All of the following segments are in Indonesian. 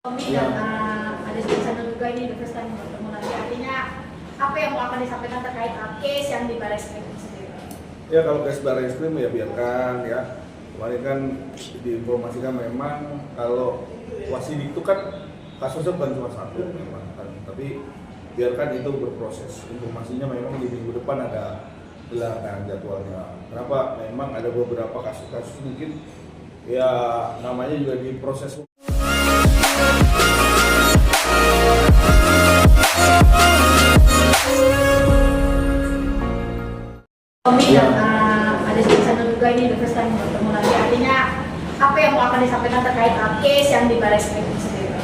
Dan ada sana juga ini the first time bertemu lagi. Artinya apa yang akan disampaikan terkait case yang di Barreskrim sendiri? Ya kalau case Barreskrim ya biarkan ya. Kemarin kan diinformasikan memang kalau Wasidi itu kan kasusnya bukan cuma satu memang kan, tapi biarkan itu berproses. Informasinya memang di minggu depan ada gelar jadwalnya. Kenapa? Memang ada beberapa kasus-kasus mungkin ya namanya juga diproses. Dan ada sana juga ini the first time bertemu lagi. Artinya apa yang akan disampaikan terkait case yang di Barreskrim sendiri?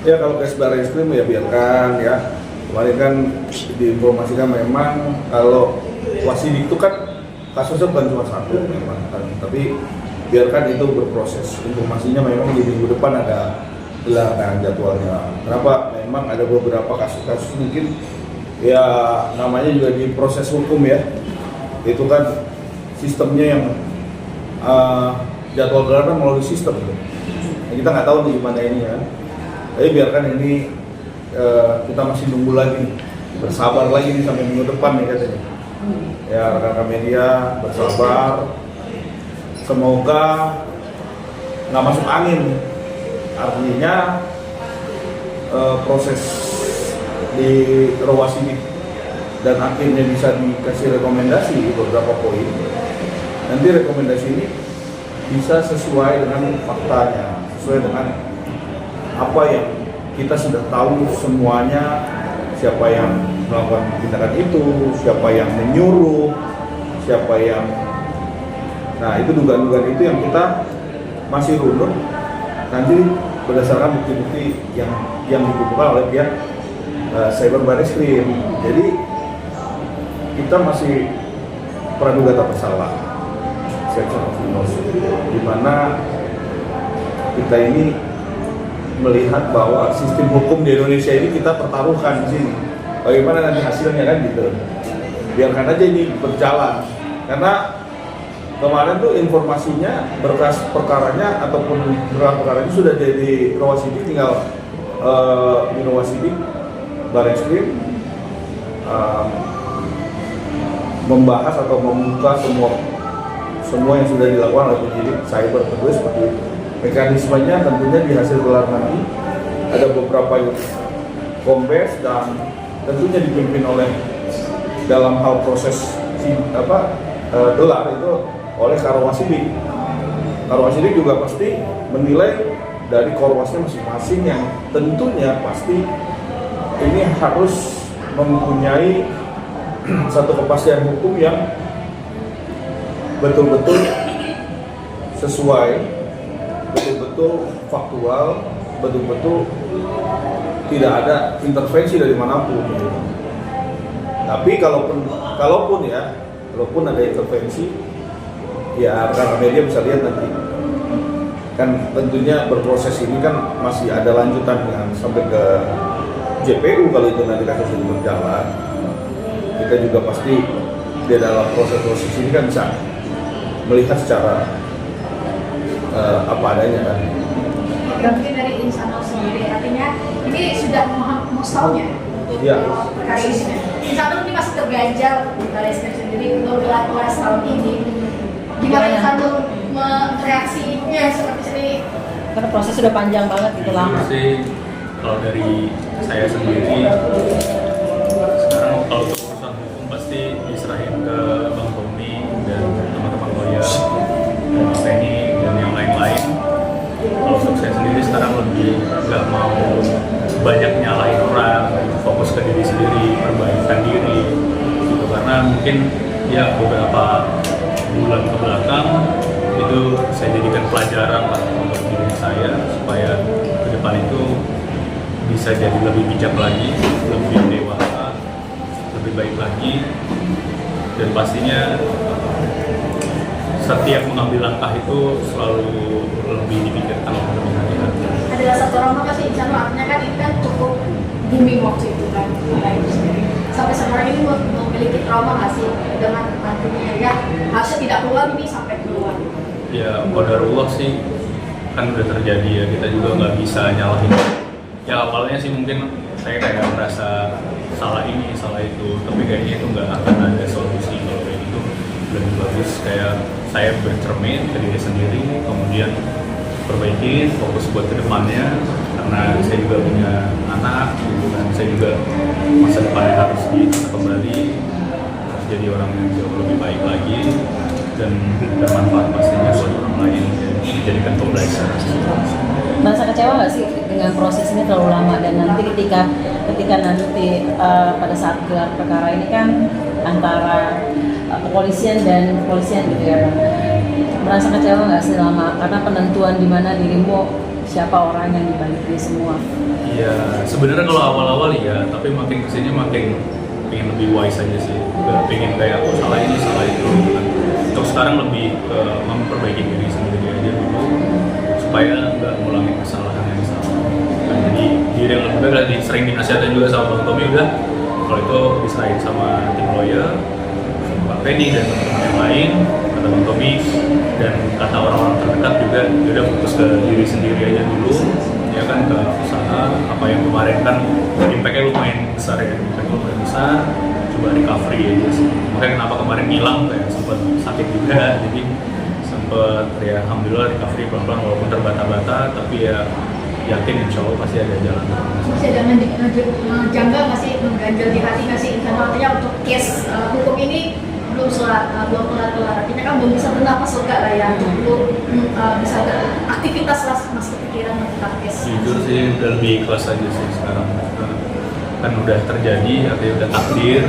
Ya kalau case Barreskrim ya biarkan ya. Kemarin kan diinformasikan memang kalau Wasidi itu kan kasusnya bukan cuma satu memang kan, tapi biarkan itu berproses. Informasinya memang di minggu depan ada gelar jadwalnya. Kenapa? Memang ada beberapa kasus-kasus mungkin ya namanya juga di proses hukum ya. Itu kan sistemnya yang jadwal gelar melalui sistem gitu. Nah, kita nggak tahu di mana ini ya. Tapi biarkan ini kita masih nunggu lagi, bersabar lagi nih sampai minggu depan nih katanya. Ya rekan-rekan media bersabar. Semoga nggak masuk angin. Artinya proses di Rawasidi dan akhirnya bisa dikasih rekomendasi di beberapa poin. Nanti rekomendasi ini bisa sesuai dengan faktanya, sesuai dengan apa yang kita sudah tahu semuanya, siapa yang melakukan tindakan itu, siapa yang menyuruh, siapa yang... Nah itu dugaan-dugaan itu yang kita masih runut nanti berdasarkan bukti-bukti yang dikumpulkan oleh pihak Cyber Barreskrim. Jadi kita masih praduga tak bersalah, section of innocence, di mana kita ini melihat bahwa sistem hukum di Indonesia ini kita pertaruhkan di sini. Bagaimana nanti hasilnya kan gitu. Biarkan aja ini berjalan. Karena kemarin tuh informasinya berkas perkaranya ataupun berkas perkaranya sudah jadi Rawasidi, tinggal di Rawasidi Barreskrim membahas atau membuka semua yang sudah dilakukan oleh penyidik cyber tentu seperti itu. Mekanismenya tentunya di hasil gelar nanti ada beberapa kombes dan tentunya dipimpin oleh dalam hal proses gelar itu oleh Karwasidi. Karwasidi juga pasti menilai dari korwasnya masing-masing yang tentunya pasti ini harus mempunyai satu kepastian hukum yang betul-betul sesuai, betul-betul faktual, betul-betul tidak ada intervensi dari manapun. Tapi kalaupun ada intervensi, ya rekan media bisa lihat nanti. Kan tentunya berproses ini kan masih ada lanjutan yang sampai ke JPU kalau itu nanti kasus ini berjalan. Kita juga pasti di dalam proses ini kan bisa melihat secara apa adanya kan. Mungkin dari Insanul sendiri, artinya ini sudah musalnya untuk perkara ini. Insanul ini masih terganjal di Barreskrim sendiri untuk gelar tahun ini. Gimana Insanul mereaksinya seperti ini? Karena proses sudah panjang banget gitu lama. Sih, kalau dari saya sendiri, sekarang kalau untuk urusan hukum pasti diserahin ke Bang Tommy dan teman-teman lawyer, Bang Penny dan yang lain-lain. Kalau untuk saya sendiri sekarang lebih nggak mau banyak nyalahin orang, fokus ke diri sendiri, perbaikan diri, gitu. Karena mungkin ya beberapa bulan ke belakang itu saya jadikan pelajaran lah untuk diri saya supaya ke depan itu bisa jadi lebih bijak lagi, lebih dewasa, lebih baik lagi, dan pastinya setiap mengambil langkah itu selalu lebih dipikirkan lebih hati-hati. Adalah satu orang kasih Insanul, artinya kan ini kan cukup booming waktu itu kan, itu sendiri. Sampai sekarang ini memiliki trauma nggak sih dengan nantinya ya harusnya tidak keluar ini sampai keluar? Ya qadarullah sih kan udah terjadi ya, kita juga nggak bisa nyalahin ya awalnya sih mungkin saya kayak merasa salah ini salah itu, tapi kayaknya itu nggak akan ada solusi kalau kayak gitu. Lebih bagus kayak saya bercermin ke diri sendiri, kemudian perbaiki, fokus buat kedepannya, karena saya juga punya anak gitu kan, saya juga masa depannya harus ditata kembali, harus jadi orang yang jauh lebih baik lagi dan bermanfaat pastinya buat orang lain, dijadikan pembelajaran. Merasa kecewa nggak sih dengan proses ini terlalu lama, dan nanti ketika nanti pada saat gelar perkara ini kan antara kepolisian dan kepolisian gitu ya, merasa kecewa nggak sih lama karena penentuan di mana dirimu siapa orang yang dibalik ini semua? Iya, sebenarnya kalau awal-awal ya, tapi makin kesini makin pengen lebih wise aja sih, gak pengen kayak oh, salah ini salah itu gitu kan. Untuk sekarang lebih memperbaiki diri sendiri aja dulu supaya nggak ngulangi kesalahan yang sama. Dan jadi diri yang lebih baik, sering dinasihatin juga sama Bang Tommy, udah kalau itu diserahin sama tim lawyer, sama Pak Feni dan teman-teman yang lain, kata Bang Tommy dan kata orang-orang terdekat juga, udah fokus ke diri sendiri aja dulu, ya kan, ke usaha. Apa yang kemarin kan impact-nya lumayan besar ya, impact-nya lumayan besar, coba recovery aja sih. Makanya kenapa kemarin ngilang, kayak sempat sakit juga, jadi sempat ya alhamdulillah recovery pelan-pelan walaupun terbata-bata, tapi ya yakin insya Allah pasti ada jalan. Masih ada menjanggal nggak sih, mengganjal di hati nggak sih, karena artinya untuk case hukum ini belum kelar. Artinya kan belum bisa bernapas lega lah ya, belum bisa aktivitas lah, masih kepikiran tentang case. Jujur sih udah lebih ikhlas aja sih sekarang, kan udah terjadi, artinya udah takdir,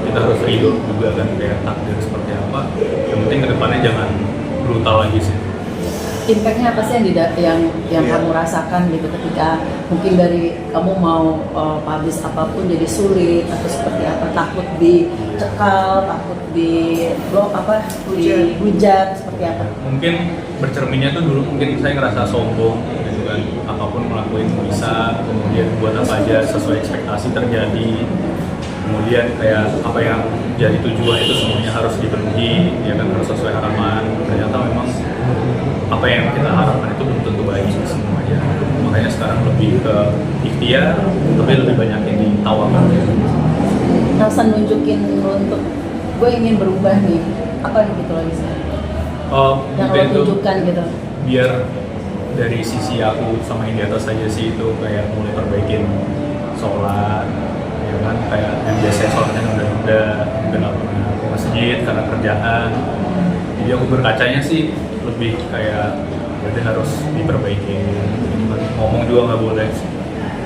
kita harus ridho juga kan kayak takdir seperti apa. Yang penting kedepannya jangan brutal lagi sih. Impact-nya apa sih yang kamu rasakan gitu ketika mungkin dari kamu mau publish apapun jadi sulit atau seperti apa, takut dicekal, takut dihujat seperti apa? Mungkin bercerminnya tuh dulu mungkin saya ngerasa sombong gitu kan, apapun ngelakuin bisa, kemudian buat apa aja sesuai ekspektasi terjadi, kemudian kayak apa yang jadi tujuan itu semuanya harus dipenuhi, ya kan, harus sesuai harapan. Ternyata memang apa yang kita harapkan itu belum tentu baik semuanya. Makanya sekarang lebih ke ikhtiar, tapi lebih banyak yang ditawarkan. Rasa nunjukin untuk gue ingin berubah nih, apa gitu lagi sih? Yang lo tunjukkan gitu. Biar dari sisi aku sama yang di atas aja sih, itu kayak mulai perbaikin sholat, ya kan, kayak yang biasanya sholatnya udah nggak pernah ke masjid karena kerjaan. Jadi aku berkacanya sih lebih kayak berarti harus diperbaiki. Ngomong juga nggak boleh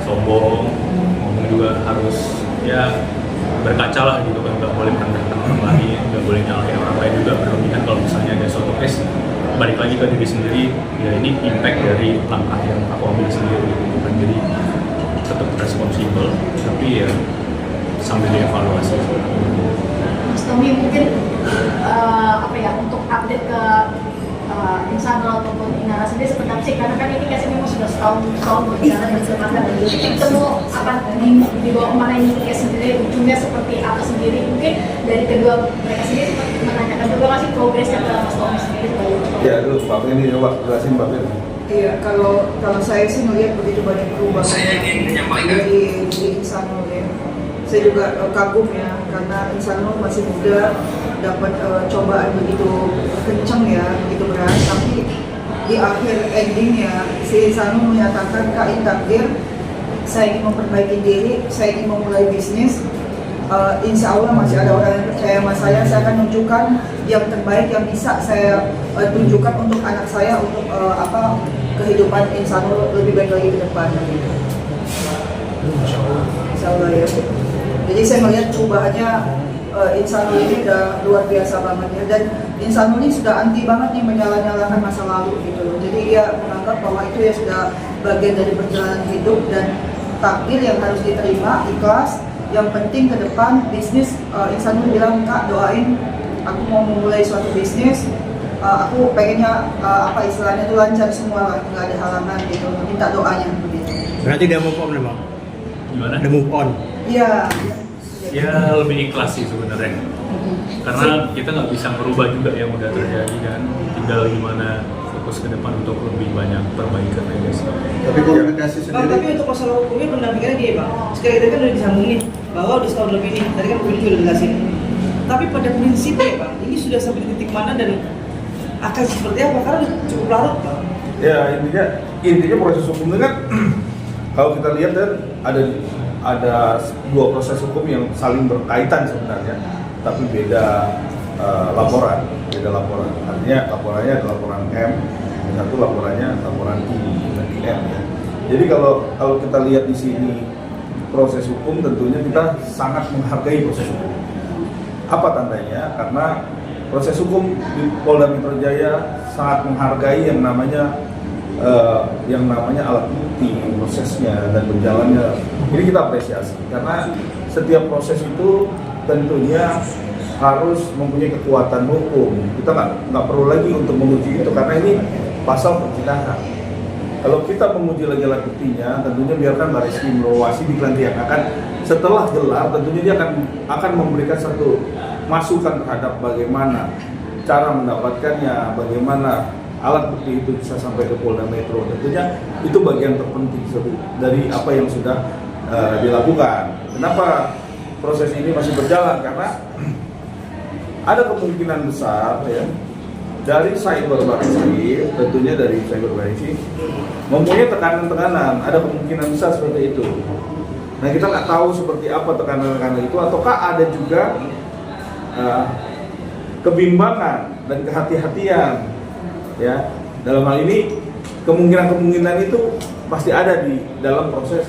sombong, ngomong juga harus ya berkaca lah gitu kan, nggak boleh merendahkan orang lain, nggak boleh nyalahin orang lain juga berlebihan. Kalau misalnya ada suatu case, balik lagi ke diri sendiri, ya ini impact dari langkah yang aku ambil sendiri gitu kan. Jadi tetap responsibel, tapi ya sambil dievaluasi. Mas Tommy mungkin untuk update ke Insanul ataupun Inara sendiri seperti apa sih? Karena kan ini kasih memang sudah setahun berjalan dan semasa titik temu akan dibawa kemana ini case sendiri, ujungnya seperti apa sendiri. Mungkin dari kedua mereka sendiri seperti menanyakan juga nggak sih progresnya ke Mas Tommy sendiri? Ya dulu Pak Feni coba jelasin Pak Feni. Iya, kalau saya sih melihat begitu banyak perubahan dari Insanul ya. Saya juga kagum ya, karena Insanul masih muda, dapat cobaan begitu kencang ya, begitu berat, tapi di akhir endingnya si Insanul menyatakan kain takdir, saya ingin memperbaiki diri, saya ingin memulai bisnis. Insya Allah masih ada orang yang percaya sama saya akan tunjukkan yang terbaik yang bisa saya tunjukkan untuk anak saya, untuk kehidupan Insanul lebih baik lagi ke depan gitu. Insya Allah ya. Jadi saya melihat perubahannya Insanul ini udah luar biasa banget ya, dan Insanul ini sudah anti banget nih menyala-nyalakan masa lalu gitu loh. Jadi dia menganggap bahwa itu ya sudah bagian dari perjalanan hidup dan takdir yang harus diterima, ikhlas. Yang penting ke depan bisnis, Insanul bilang, Kak doain aku mau memulai suatu bisnis, aku pengennya istilahnya itu lancar semua lah, nggak ada halangan gitu, minta doanya begitu. Berarti udah move on memang? Gimana? Udah move on? Iya. Ya lebih ikhlas sih sebenarnya, karena kita nggak bisa merubah juga yang udah terjadi kan, tinggal gimana fokus ke depan untuk lebih banyak perbaikan aja sih. Tapi komunikasi Bang, sendiri. tapi untuk masalah hukumnya pendampingannya gini Bang. Sekali tadi kan udah disambung nih bahwa udah setahun lebih nih. Tadi kan Bang udah jelasin. Tapi pada prinsipnya Bang, ini sudah sampai di titik mana dan akan seperti apa? Karena udah cukup larut Bang. Ya intinya proses hukum itu kan kalau kita lihat kan ada dua proses hukum yang saling berkaitan sebenarnya, tapi beda laporan. Artinya laporannya adalah laporan M, yang satu laporan I ya. Jadi kalau kita lihat di sini proses hukum, tentunya kita sangat menghargai proses hukum. Apa tandanya? Karena proses hukum di Polda Metro Jaya sangat menghargai yang namanya alat bukti, prosesnya dan berjalannya. Ini kita apresiasi karena setiap proses itu tentunya harus mempunyai kekuatan hukum. Kita nggak perlu lagi untuk menguji itu karena ini pasal perzinahan. Kalau kita menguji lagi alat buktinya, tentunya biarkan Bareskrim Lowasi di yang akan setelah gelar, tentunya dia akan memberikan satu masukan terhadap bagaimana cara mendapatkannya, bagaimana alat bukti itu bisa sampai ke Polda Metro. Tentunya itu bagian terpenting dari apa yang sudah dilakukan. Kenapa proses ini masih berjalan? Karena ada kemungkinan besar ya dari cyber barangkali, tentunya dari cyber barangkali mempunyai tekanan-tekanan, ada kemungkinan besar seperti itu. Nah kita nggak tahu seperti apa tekanan-tekanan itu, ataukah ada juga kebimbangan dan kehati-hatian ya. Dalam hal ini kemungkinan itu pasti ada di dalam proses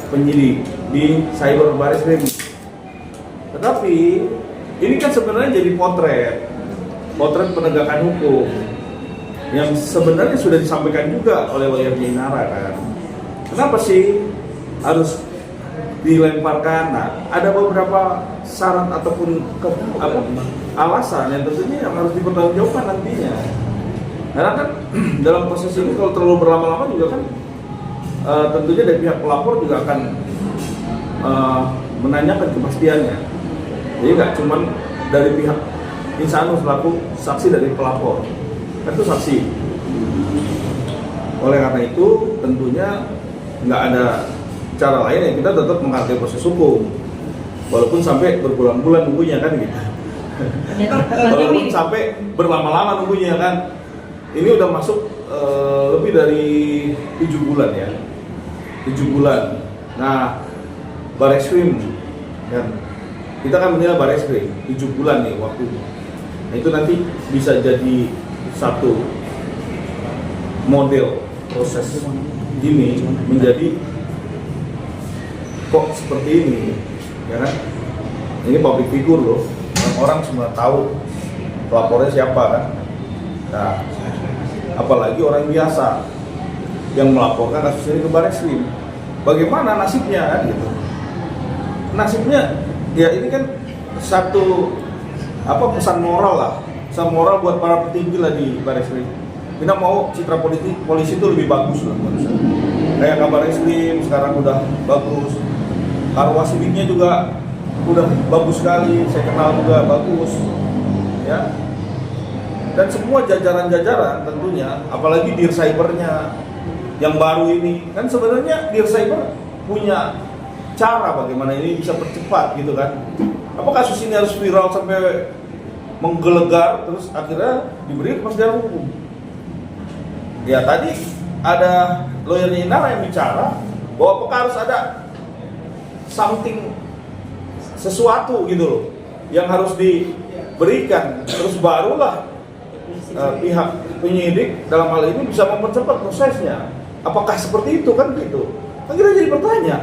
penyidik di cyber barangkali. Tetapi ini kan sebenarnya jadi potret penegakan hukum yang sebenarnya sudah disampaikan juga oleh lawyer Inara kan. Kenapa sih harus dilemparkan? Nah, ada beberapa syarat ataupun alasan yang tentunya yang harus dipertanggungjawabkan nantinya. Karena kan dalam proses ini kalau terlalu berlama-lama juga kan tentunya dari pihak pelapor juga akan menanyakan kepastiannya. Jadi nggak cuma dari pihak Insanus selaku saksi dari pelapor, kan itu saksi. Oleh karena itu tentunya nggak ada cara lain ya, kita tetap menghargai proses hukum walaupun sampai berbulan-bulan nunggunya kan gitu. Walaupun sampai berlama-lama nunggunya kan. Ini udah masuk lebih dari 7 bulan ya, 7 bulan. Nah, Bareskrim kan kita kan menilai Bareskrim 7 bulan nih waktunya. Nah, itu nanti bisa jadi satu model proses ini menjadi kok seperti ini ya kan. Ini public figure loh, orang semua tahu pelapornya siapa kan. Nah, apalagi orang biasa yang melaporkan kasus ini ke Bareskrim, bagaimana nasibnya kan gitu. Nasibnya ya ini kan satu pesan moral buat para petinggi lah di Bareskrim. Kita mau citra polisi itu lebih bagus lah menurut saya. Kayak kabar Bareskrim sekarang udah bagus, Karwa Sidiknya juga udah bagus sekali, saya kenal juga bagus ya. Dan semua jajaran-jajaran tentunya, apalagi Dir Cybernya yang baru ini, kan sebenarnya Dir Cyber punya cara bagaimana ini bisa percepat gitu kan. Apa kasus ini harus viral sampai menggelegar terus akhirnya diberi kepastian hukum? Ya tadi ada lawyernya Inara yang bicara bahwa apakah harus ada something, sesuatu gitu loh yang harus diberikan, terus barulah pihak penyidik dalam hal ini bisa mempercepat prosesnya. Apakah seperti itu kan gitu? Kan kita jadi bertanya.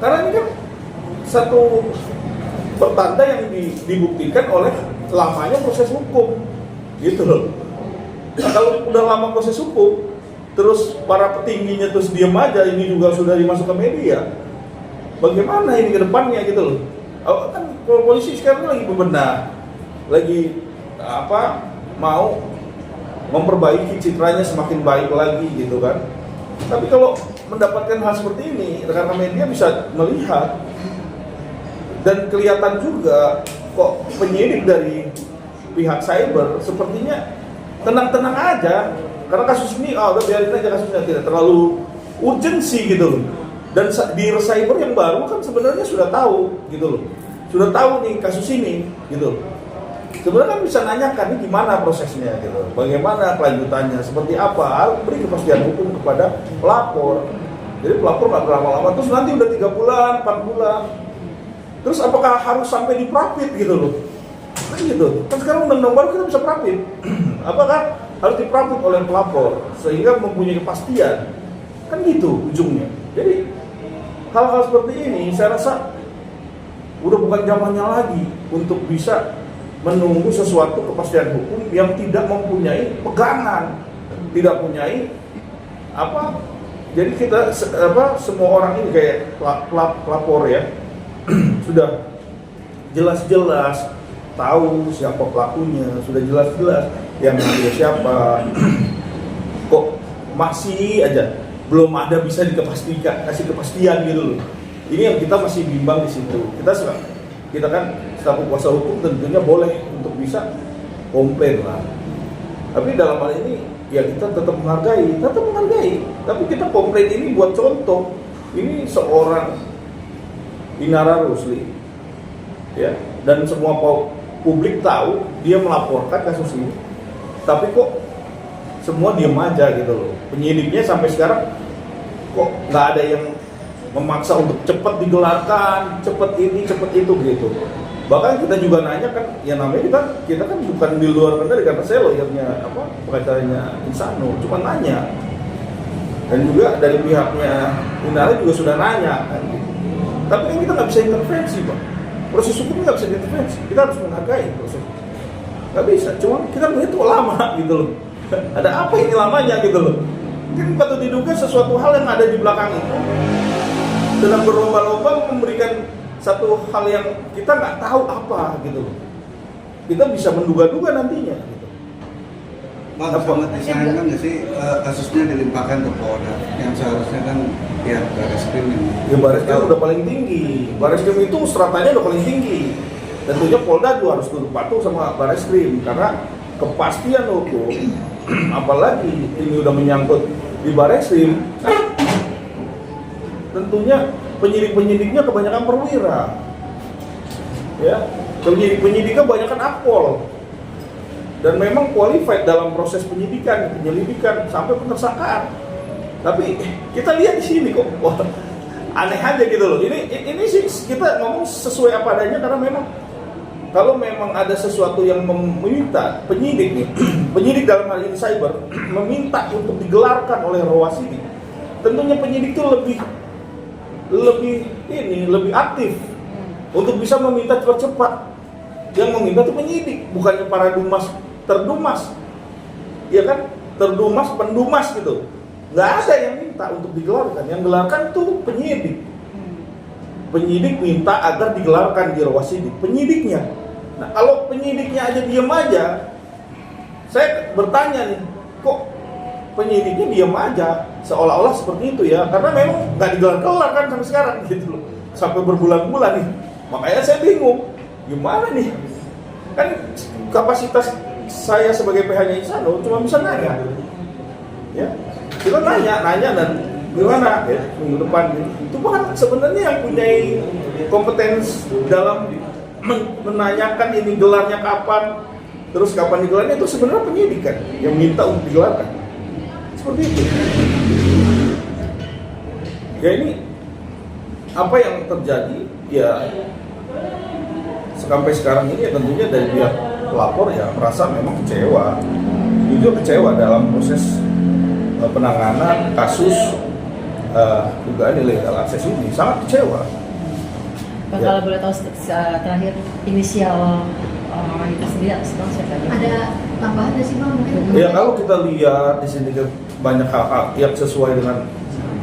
Karena ini kan satu pertanda yang dibuktikan oleh lamanya proses hukum, gitu loh. Nah, kalau udah lama proses hukum, terus para petingginya terus diam aja, ini juga sudah dimasuk ke media. Bagaimana ini ke depannya gitu loh? Kan polisi sekarang lagi bebenah, lagi mau memperbaiki citranya semakin baik lagi gitu kan. Tapi kalau mendapatkan hal seperti ini, rekan media bisa melihat dan kelihatan juga kok penyidik dari pihak cyber sepertinya tenang-tenang aja, karena kasus ini udah biarin aja kasusnya, tidak terlalu urgensi gitu loh. Dan di cyber yang baru kan sebenarnya sudah tahu gitu loh, sudah tahu nih kasus ini gitu. Sebenarnya kan bisa nanyakan ini gimana prosesnya gitu, bagaimana kelanjutannya, seperti apa, harus beri kepastian hukum kepada pelapor. Jadi pelapor nggak berlama-lama, terus nanti udah 3 bulan, 4 bulan, terus apakah harus sampai diprapit gitu loh? Kan gitu, kan sekarang undang-undang baru kita bisa prapit. Apakah harus diprapit oleh pelapor sehingga mempunyai kepastian? Kan gitu ujungnya. Jadi hal-hal seperti ini saya rasa udah bukan zamannya lagi untuk bisa menunggu sesuatu kepastian hukum yang tidak mempunyai pegangan, tidak mempunyai apa. Jadi kita semua orang ini kayak pelapor ya sudah jelas-jelas tahu siapa pelakunya, sudah jelas-jelas yang dia siapa. Kok masih aja belum ada bisa dikepastikan, kasih kepastian gitu loh. Ini yang kita masih bimbang di situ. Kita kan selaku kuasa hukum tentunya boleh untuk bisa komplain lah. Tapi dalam hal ini ya kita tetap menghargai. Tapi kita komplain ini buat contoh. Ini seorang Inara Rusli, ya, dan semua publik tahu dia melaporkan kasus ini. Tapi kok semua diam aja gitu loh. Penyidiknya sampai sekarang kok nggak ada yang memaksa untuk cepat digelarkan, cepat ini, cepat itu gitu. Bahkan kita juga nanya kan, ya namanya kita kan bukan di luar kendali karena saya lawyernya pengacaranya Insano, cuma nanya. Dan juga dari pihaknya Inara juga sudah nanya kan. Tapi kan kita nggak bisa intervensi, Pak. Proses hukum nggak bisa diintervensi. Kita harus menghargai proses. Nggak bisa, cuma kita melihat itu lama gitu loh. Ada apa ini lamanya gitu loh. Mungkin patut diduga sesuatu hal yang ada di belakang itu sedang berlomba-lomba memberikan satu hal yang kita nggak tahu apa gitu loh. Kita bisa menduga-duga nantinya gitu. Bang, sangat disayangkan nggak sih kasusnya dilimpahkan ke Polda yang seharusnya kan ya Barreskrim ini. Ya Barreskrim udah paling tinggi. Barreskrim itu stratanya udah paling tinggi. Tentunya Polda juga harus tunduk patuh sama Barreskrim karena kepastian hukum apalagi ini udah menyangkut di Barreskrim, tentunya penyidik-penyidiknya kebanyakan perwira, ya, penyidik-penyidiknya kebanyakan akpol, dan memang qualified dalam proses penyidikan, penyelidikan sampai penersangkaan. Tapi kita lihat di sini kok, wah, aneh aja gitu loh. Ini sih kita ngomong sesuai apa adanya karena memang kalau memang ada sesuatu yang meminta penyidik nih, penyidik dalam hal ini cyber meminta untuk digelarkan oleh Rawasidi, tentunya penyidik itu lebih aktif untuk bisa meminta cepat-cepat. Yang meminta itu penyidik, bukannya para terdumas, ya kan, terdumas, pendumas gitu. Nggak ada yang minta untuk digelarkan, yang gelarkan itu penyidik. Penyidik minta agar digelarkan di Rawasidi, penyidiknya. Nah, kalau penyidiknya aja diem aja, saya bertanya nih, kok penyidiknya diem aja, seolah-olah seperti itu ya, karena memang nggak digelar-gelar kan sampai sekarang gitu loh, sampai berbulan-bulan nih. Makanya saya bingung, gimana nih? Kan kapasitas saya sebagai PH-nya Insano cuma bisa nanya, ya, kita nanya dan gimana ya minggu depan itu kan sebenarnya yang punya kompetens dalam menanyakan ini gelarnya kapan, terus kapan digelarnya itu sebenarnya penyidik kan yang minta untuk digelarkan. Seperti itu. Ya ini apa yang terjadi ya sampai sekarang ini ya tentunya dari pihak pelapor ya merasa memang kecewa. Jujur kecewa dalam proses penanganan kasus dugaan illegal akses ini, sangat kecewa. Bang, kalau boleh tahu terakhir inisial orang itu sendiri apa sih Bang? Ada tambahan nggak sih Bang mungkin? Ya kalau kita lihat di sini banyak hal yang sesuai dengan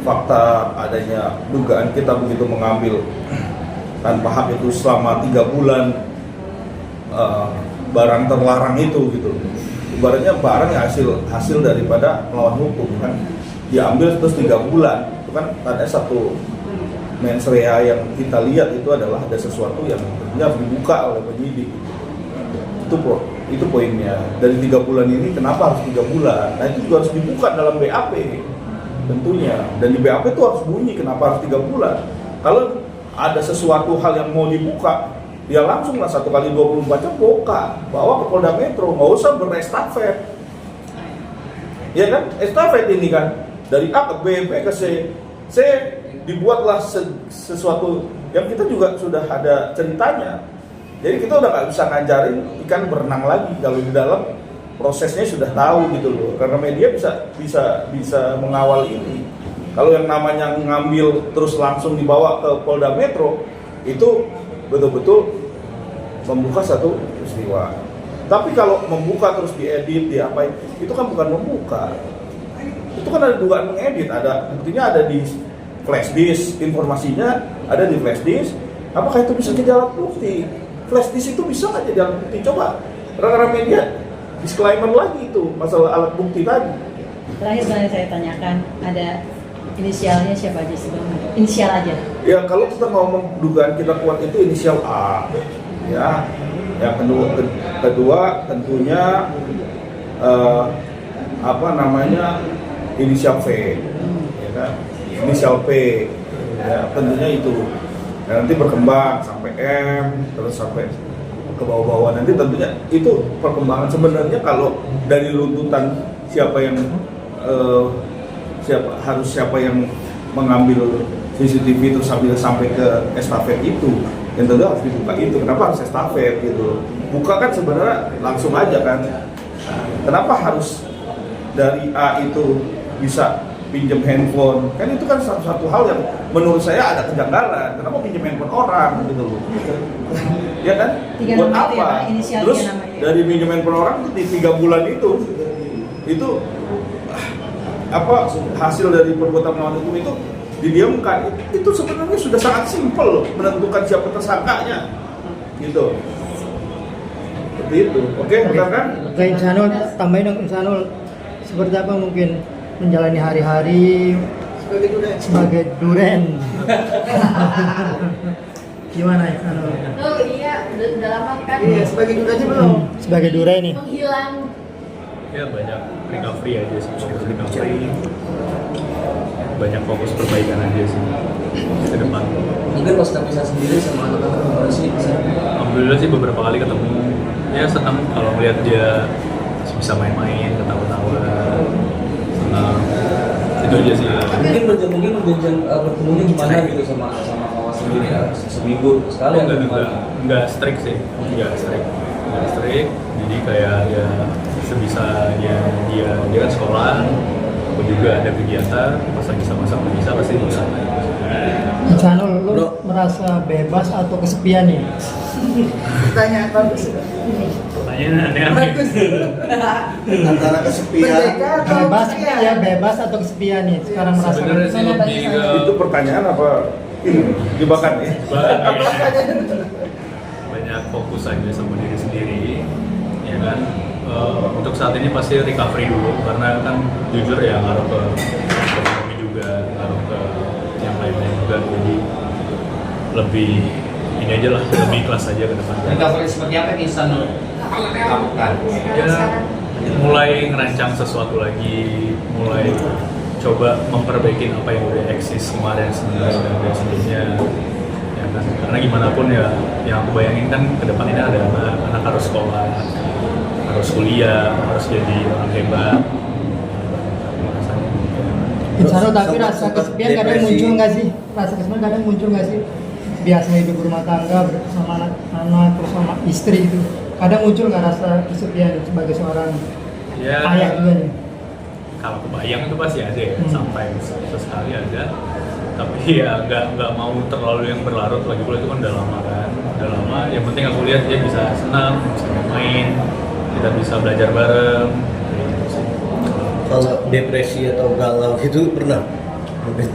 fakta adanya dugaan kita begitu mengambil tanpa hak itu selama 3 bulan barang terlarang itu gitu. Ibaratnya barang yang hasil daripada melawan hukum kan diambil terus 3 bulan itu kan ada satu mens rea yang kita lihat itu adalah ada sesuatu yang tentunya harus dibuka oleh penyidik. Itu Itu poinnya. Dari 3 bulan ini kenapa harus 3 bulan? Nah itu juga harus dibuka dalam BAP tentunya. Dan di BAP itu harus bunyi kenapa harus 3 bulan. Kalau ada sesuatu hal yang mau dibuka, ya langsunglah 1 kali 24 jam buka, bawa ke Polda Metro, nggak usah berestafet. Ya kan, estafet ini kan dari A ke B, B ke C. C dibuatlah sesuatu yang kita juga sudah ada ceritanya. Jadi kita udah nggak bisa ngajarin ikan berenang lagi kalau di dalam prosesnya sudah tahu gitu loh. Karena media bisa mengawal ini. Kalau yang namanya ngambil terus langsung dibawa ke Polda Metro itu betul-betul membuka satu peristiwa. Tapi kalau membuka terus diedit, diapain, itu kan bukan membuka. Itu kan ada dugaan mengedit, buktinya ada di flash disk, informasinya ada di flash disk. Apakah itu bisa jadi alat bukti? Flash disk itu bisa nggak jadi alat bukti? Coba rekan-rekan media disclaimer lagi itu masalah alat bukti tadi. Terakhir saya tanyakan, ada inisialnya siapa aja sebenarnya? Inisial aja. Ya kalau kita ngomong dugaan kita kuat itu inisial A, ya. Yang kedua tentunya inisial V, ya kan? Inisial P, ya tentunya itu. Dan nanti berkembang sampai M, terus sampai ke bawah-bawah. Nanti tentunya itu perkembangan. Sebenarnya kalau dari runtutan siapa yang siapa yang mengambil CCTV terus sampai ke estafet itu, yang tentu harus dibuka itu. Kenapa harus estafet gitu? Buka kan sebenarnya langsung aja kan. Kenapa harus dari A itu bisa pinjam handphone? Kan itu kan satu hal yang menurut saya ada kejanggalan. Kenapa pinjam handphone orang gitu loh? Ya kan? Buat apa? Terus dari pinjam handphone orang itu di 3 bulan itu hasil dari perbuatan melawan hukum itu didiamkan. Itu sebenarnya sudah sangat simpel menentukan siapa tersangkanya gitu. Seperti itu. Oke, benar kan? Oke, Insanul, tambahin dong Insanul, seperti apa mungkin menjalani hari-hari sebagai duren? Gimana Insanul? Oh iya, udah lama kan? Iya, sebagai duda aja belum. Sebagai duren nih. Menghilang. Ya banyak recovery aja sih, fokus recovery, banyak fokus perbaikan aja sih ke depan. Mungkin pas terpisah sendiri sama anak-anak gimana sih? Alhamdulillah sih beberapa kali ketemu, ya senang kalau melihat dia bisa main-main, ketawa-tawa, senang. Itu aja sih. Mungkin berjenjang bertemunya gimana gitu sama Mama sendiri ya? Seminggu sekali atau gimana? Enggak strict sih, enggak strict. Jadi kayak ya sebisanya dia kan sekolah, aku juga ada kegiatan, pas lagi sama-sama bisa pasti bisa. Insanul, lu merasa bebas atau kesepian nih? Pertanyaan bagus. Pertanyaan aneh-aneh. Antara kesepian. Bebas atau kesepian nih? Sekarang merasa Sebenarnya sih lebih ke Itu pertanyaan apa ini jebakan ya? banyak fokus aja sama diri sendiri, ya kan. Untuk saat ini pasti recovery dulu karena kan jujur ya ngaruh ke ekonomi juga, ngaruh ke yang lain-lain juga, jadi lebih ini aja lah, lebih ikhlas aja ke depan. Recovery seperti apa nih Insanul? Lakukan. Ya mulai ngerancang sesuatu lagi, mulai coba memperbaiki apa yang udah eksis kemarin sebelumnya, ya kan. Karena gimana pun ya yang aku bayangin kan ke depan ini ada anak harus sekolah, harus kuliah, harus jadi orang hebat. Insanul, tapi rasa kesepian kadang muncul nggak sih? Rasa kesepian kadang muncul nggak sih? Biasa hidup berumah tangga bersama anak-anak terus sama istri itu, kadang muncul nggak rasa kesepian sebagai seorang ayah juga nih? Kalau kebayang itu pasti ada ya, sampai sesekali ada. Tapi ya nggak mau terlalu yang berlarut, lagi pula itu kan udah lama kan, udah lama. Yang penting aku lihat dia bisa senang, bisa main, kita bisa belajar bareng. Gitu sih. Kalau depresi atau galau gitu pernah? Mungkin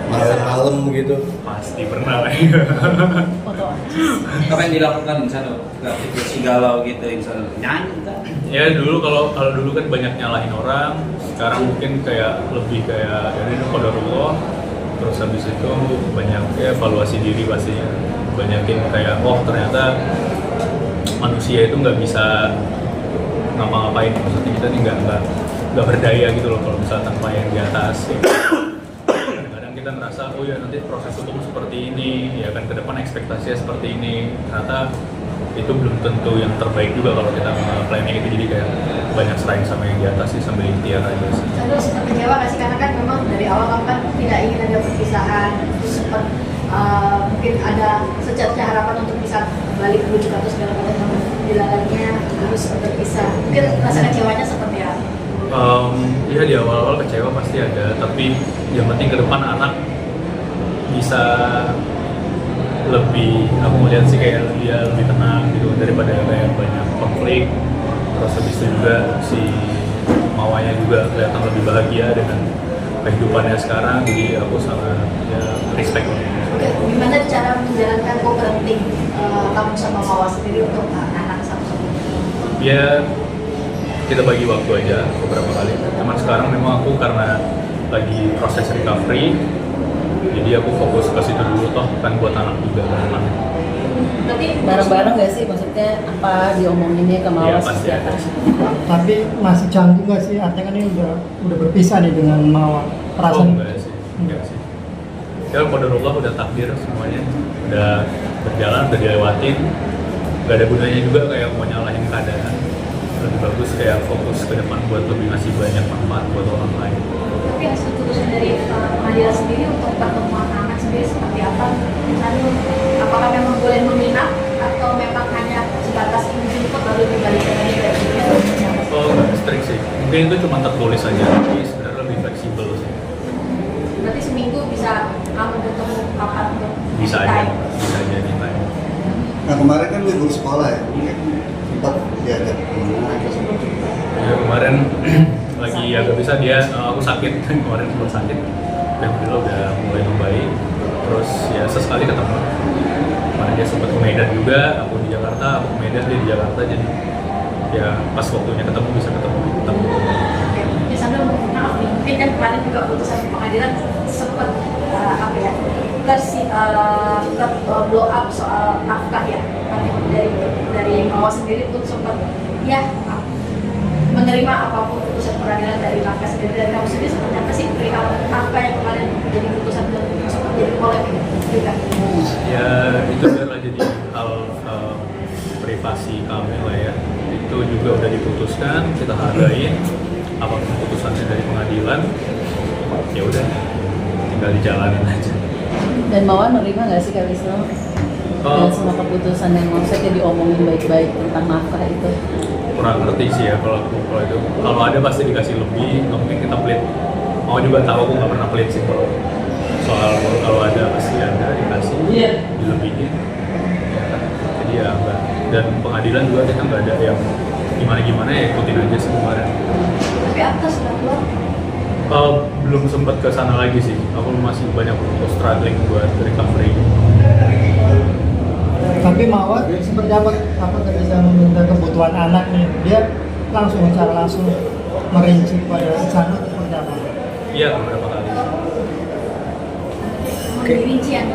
malam-malam gitu? Pasti pernah lah. Apa yang dilakukan Insanul? Depresi galau gitu Insanul? Nyanyi kan? Ya dulu kalau dulu kan banyak nyalahin orang, sekarang mungkin kayak lebih kayak ini qadarullah. Terus habis itu banyak ya, evaluasi diri pastinya, banyakin kayak ternyata manusia itu nggak bisa ngapa-ngapain, maksudnya kita nih nggak berdaya gitu loh kalau misalnya tanpa yang di atas. Ya. Kadang-kadang kita ngerasa oh ya nanti proses hukum seperti ini, ya kan ke depan ekspektasinya seperti ini, ternyata itu belum tentu yang terbaik juga kalau kita planning itu, jadi kayak banyak serahin sama yang di atas sih sambil ikhtiar aja sih. Lalu sempat kecewa nggak sih, karena kan memang dari awal kamu kan tidak ingin ada perpisahan, terus sempat mungkin ada secerca harapan untuk bisa balik dulu juga, terus segala macam dilalainya harus berpisah. Mungkin rasa kecewanya seperti apa? Ya di awal-awal kecewa pasti ada, tapi yang penting ke depan anak bisa lebih, aku melihat sih kayak dia lebih tenang gitu daripada kayak banyak konflik. Terus habis itu juga si Mawanya juga kelihatan lebih bahagia dengan kehidupannya sekarang, jadi aku sangat ya respect. Oke, gimana cara menjalankan co-parenting kamu sama Mawa sendiri untuk anak satu-satu? Ya kita bagi waktu aja beberapa kali. Cuman sekarang memang aku karena lagi proses recovery, jadi aku fokus ke situ dulu, toh kan buat anak juga kan. Berarti Bareng-bareng nggak sih, maksudnya apa diomonginnya ke Mawa Iya, pasti seperti apa? Tapi masih canggung nggak sih? Artinya kan ini udah berpisah nih dengan Mawa. Perasaan Enggak sih. Ya qadarullah udah takdir semuanya, udah berjalan, udah dilewatin. Gak ada gunanya juga kayak mau nyalahin keadaan. Lebih bagus kayak fokus ke depan buat lebih ngasih banyak manfaat buat orang lain. tapi hasil putusan dari pengadilan sendiri untuk pertemuan anak sendiri seperti apa? Lalu apakah memang boleh menginap atau memang hanya sebatas menjemput lalu dibalikan lagi ke Oh, nggak strict sih. Mungkin itu cuma tertulis aja, tapi sebenarnya lebih fleksibel sih. Berarti seminggu bisa kamu ketemu kapan untuk Bisa aja anytime. Nah kemarin kan libur sekolah ya, mungkin sempat diajak kemana atau seperti itu. Ya kemarin lagi agak bisa dia, aku sakit kemarin sempat sakit. Alhamdulillah udah mulai membaik. Terus ya sesekali ketemu. Kemarin dia sempat ke Medan juga, aku di Jakarta, aku ke Medan, dia di Jakarta, jadi ya pas waktunya ketemu bisa ketemu. Ya sambil maaf nih, mungkin kan kemarin juga putusan pengadilan sempat apa ya, blow up soal nafkah ya, dari Mawa sendiri pun sempat ya menerima apapun putusan pengadilan dari nafkah sendiri. Dari kamu sendiri seperti apa sih perihal apa yang kemarin jadi putusan dan sempat jadi polemik juga? Ya itu adalah jadi hal privasi kami lah ya. Itu juga udah diputuskan, kita hargain apapun putusannya dari pengadilan, ya udah tinggal dijalanin aja. Dan Mawa nerima nggak sih Kak Wisnu? Dengan semua keputusan yang maksudnya diomongin baik-baik tentang nafkah itu? Kurang ngerti sih ya kalau itu. Kalau ada pasti dikasih lebih, nggak mungkin kita pelit. Mau juga tahu aku nggak pernah pelit sih kalau soal kalau ada pasti ada dikasih, dilebihin. Jadi ya enggak. Dan pengadilan juga kita nggak ada yang gimana ya, ikutin aja sih kemarin. Tapi atas sudah keluar. Belum sempat ke sana lagi sih. Aku masih banyak struggling buat recovery. Tapi Mawa seperti apa ketika meminta kebutuhan anak nih? Dia secara langsung merinci pada sana seperti apa? Iya, beberapa kali. Rincian,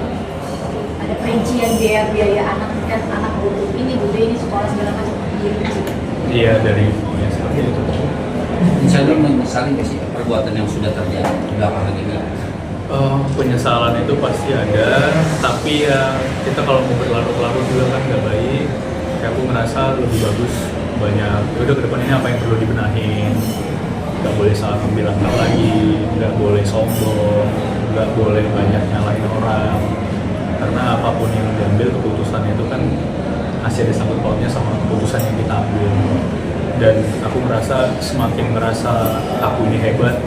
ada perincian biaya anak kan, anak butuh ini sekolah segala macam dirinci. Iya, dari ya, seperti itu. Insider menyesali nggak sih perbuatan yang sudah terjadi belakangan ini? Penyesalan itu pasti ada, tapi ya kita kalau mau berlarut-larut juga kan nggak baik. Kayak aku ngerasa lebih bagus banyak. Udah kedepan ini apa yang perlu dibenahin? Nggak boleh salah ambil langkah lagi, nggak boleh sombong, nggak boleh banyak nyalahin orang. Karena apapun yang diambil keputusan itu kan masih ada sangkut pautnya sama keputusan yang kita ambil. Dan aku merasa semakin merasa aku ini hebat,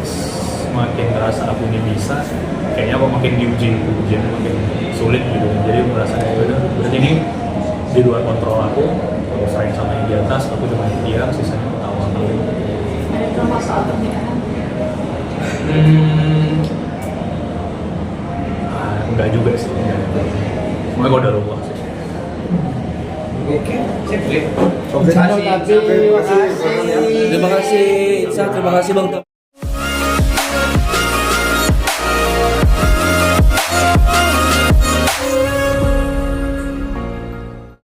semakin merasa aku ini bisa, kayaknya aku makin diuji, ujiannya makin sulit gitu. Jadi aku merasa ya udah, berarti ini di luar kontrol aku. Kalau sering sama yang di atas, aku cuma ikhtiar, sisanya ketawa. Ada trauma soal pernikahan? Enggak juga sih, enggak. Semuanya kalau dari Allah sih. Oke, sip. Terima kasih. Terima kasih, Bang.